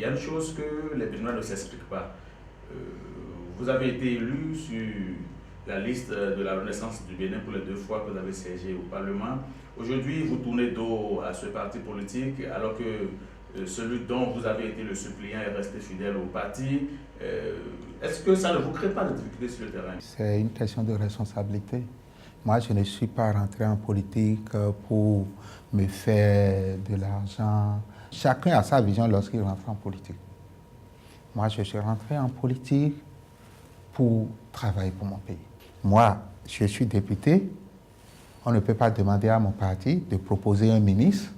il y a une chose que les Béninois ne s'expliquent pas. Euh, vous avez été élu sur la liste de la Renaissance du Bénin pour les 2 fois que vous avez siégé au Parlement. Aujourd'hui, vous tournez dos à ce parti politique alors que celui dont vous avez été le suppléant est resté fidèle au parti. Est-ce que ça ne vous crée pas de difficultés sur le terrain? C'est une question de responsabilité. Moi, je ne suis pas rentré en politique pour me faire de l'argent. Chacun a sa vision lorsqu'il rentre en politique. Moi, je suis rentré en politique pour travailler pour mon pays. Moi, je suis député. On ne peut pas demander à mon parti de proposer un ministre.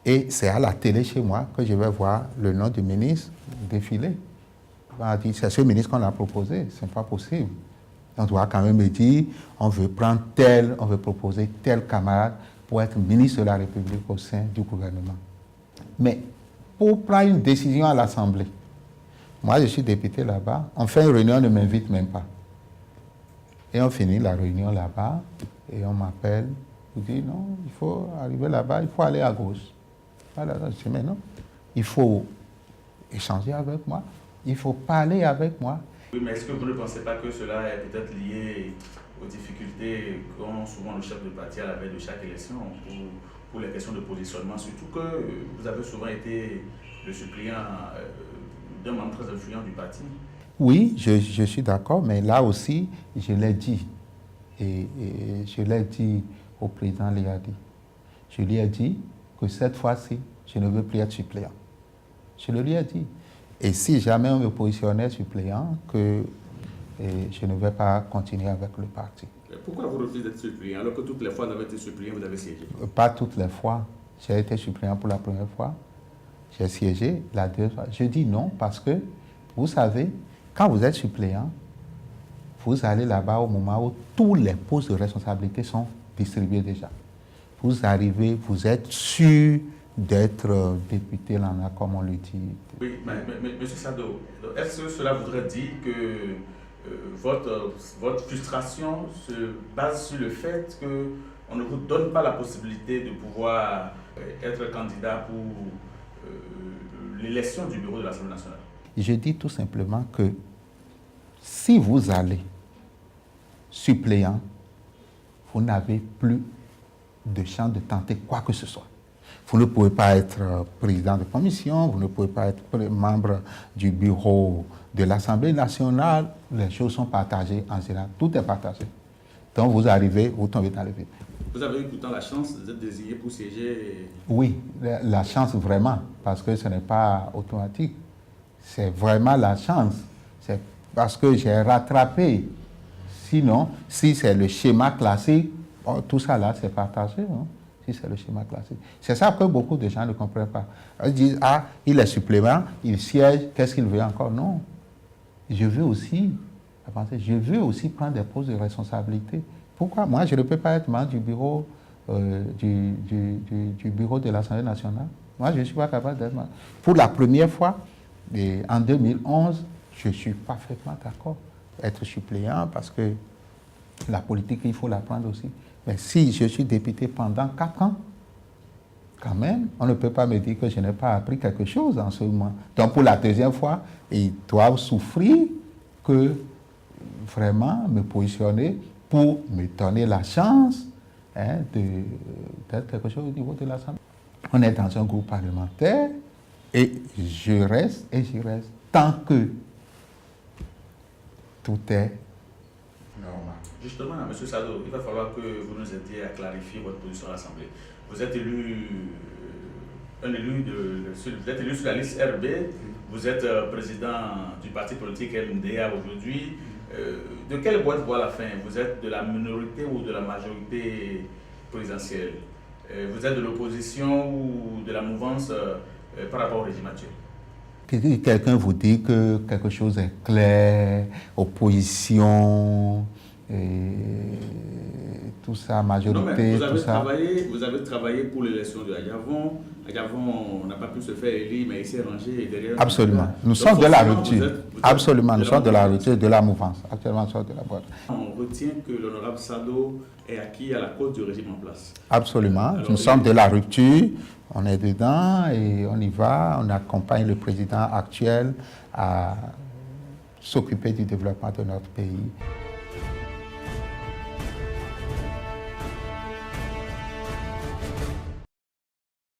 Et c'est à la télé chez moi que je vais voir le nom du ministre défiler. On va dire, c'est ce ministre qu'on a proposé, ce n'est pas possible. On doit quand même me dire, on veut prendre tel, on veut proposer tel camarade pour être ministre de la République au sein du gouvernement. Mais pour prendre une décision à l'Assemblée, moi je suis député là-bas, on fait une réunion, on ne m'invite même pas. Et on finit la réunion là-bas, et on m'appelle, on dit non, il faut arriver là-bas, il faut aller à gauche. Voilà, je dis mais non, il faut échanger avec moi, il faut parler avec moi. Oui, mais est-ce que vous ne pensez pas que cela est peut-être lié aux difficultés qu'ont souvent le chef de parti à la veille de chaque élection pour les questions de positionnement, surtout que vous avez souvent été le suppléant d'un membre très influent du parti? Oui, je suis d'accord, mais là aussi, je l'ai dit. Et je l'ai dit au président Liadi. Je lui ai dit que cette fois-ci, je ne veux plus être suppléant. Je le lui ai dit. Et si jamais on me positionnait suppléant, que je ne vais pas continuer avec le parti. Pourquoi vous refusez d'être suppléant alors que toutes les fois vous avez été suppléant, vous avez siégé? Pas toutes les fois. J'ai été suppléant pour la première fois. J'ai siégé la deuxième fois. Je dis non parce que, vous savez, quand vous êtes suppléant, vous allez là-bas au moment où tous les postes de responsabilité sont distribués déjà. Vous arrivez, vous êtes sûr d'être député l'ANA, comme on le dit. Oui, mais M. Sado, est-ce que cela voudrait dire que votre frustration se base sur le fait qu'on ne vous donne pas la possibilité de pouvoir être candidat pour l'élection du bureau de l'Assemblée nationale? Je dis tout simplement que si vous allez suppléant, vous n'avez plus de chance de tenter quoi que ce soit. Vous ne pouvez pas être président de commission, vous ne pouvez pas être membre du bureau de l'Assemblée nationale. Les choses sont partagées en général, tout est partagé. Donc vous arrivez, vous tombez dans le vide. Vous avez eu pourtant la chance d'être désigné pour siéger? Oui, la chance vraiment, parce que ce n'est pas automatique. C'est vraiment la chance. C'est parce que j'ai rattrapé. Sinon, si c'est le schéma classique, bon, tout ça là, c'est partagé. Hein? Si c'est le schéma classique. C'est ça que beaucoup de gens ne comprennent pas. Ils disent, ah, il est suppléant, il siège, qu'est-ce qu'il veut encore? Non. Je veux aussi prendre des postes de responsabilité. Pourquoi? Moi, je ne peux pas être membre du bureau, du bureau de l'Assemblée nationale. Moi, je ne suis pas capable d'être membre. Pour la première fois, en 2011, je suis parfaitement d'accord. Être suppléant, parce que la politique, il faut l'apprendre aussi. Mais si je suis député pendant 4 ans, quand même, on ne peut pas me dire que je n'ai pas appris quelque chose en ce moment. Donc pour la deuxième fois, ils doivent souffrir que vraiment me positionner pour me donner la chance d'être quelque chose au niveau de l'Assemblée. On est dans un groupe parlementaire et je reste et j'y reste tant que tout est normal. Justement, M. Sado, il va falloir que vous nous aidiez à clarifier votre position à l'Assemblée. Vous êtes élu, vous êtes élu sur la liste RB, vous êtes président du parti politique MDA aujourd'hui. De quelle boîte voit la fin? Vous êtes de la minorité ou de la majorité présidentielle? Vous êtes de l'opposition ou de la mouvance par rapport au régime actuel? Quelqu'un vous dit que quelque chose est clair, opposition, tout ça, majorité, non, mais tout ça. Vous avez travaillé pour l'élection de Agavon. Agavon n'a pas pu se faire élire, mais il s'est rangé derrière. Absolument. Nous sommes de la rupture. Absolument, nous sommes de la rupture, de la mouvance. Actuellement, nous sommes de la boîte. On retient que l'honorable Sado est acquis à la cause du régime en place. Absolument. Nous sommes de la rupture. On est dedans et on y va, on accompagne le président actuel à s'occuper du développement de notre pays.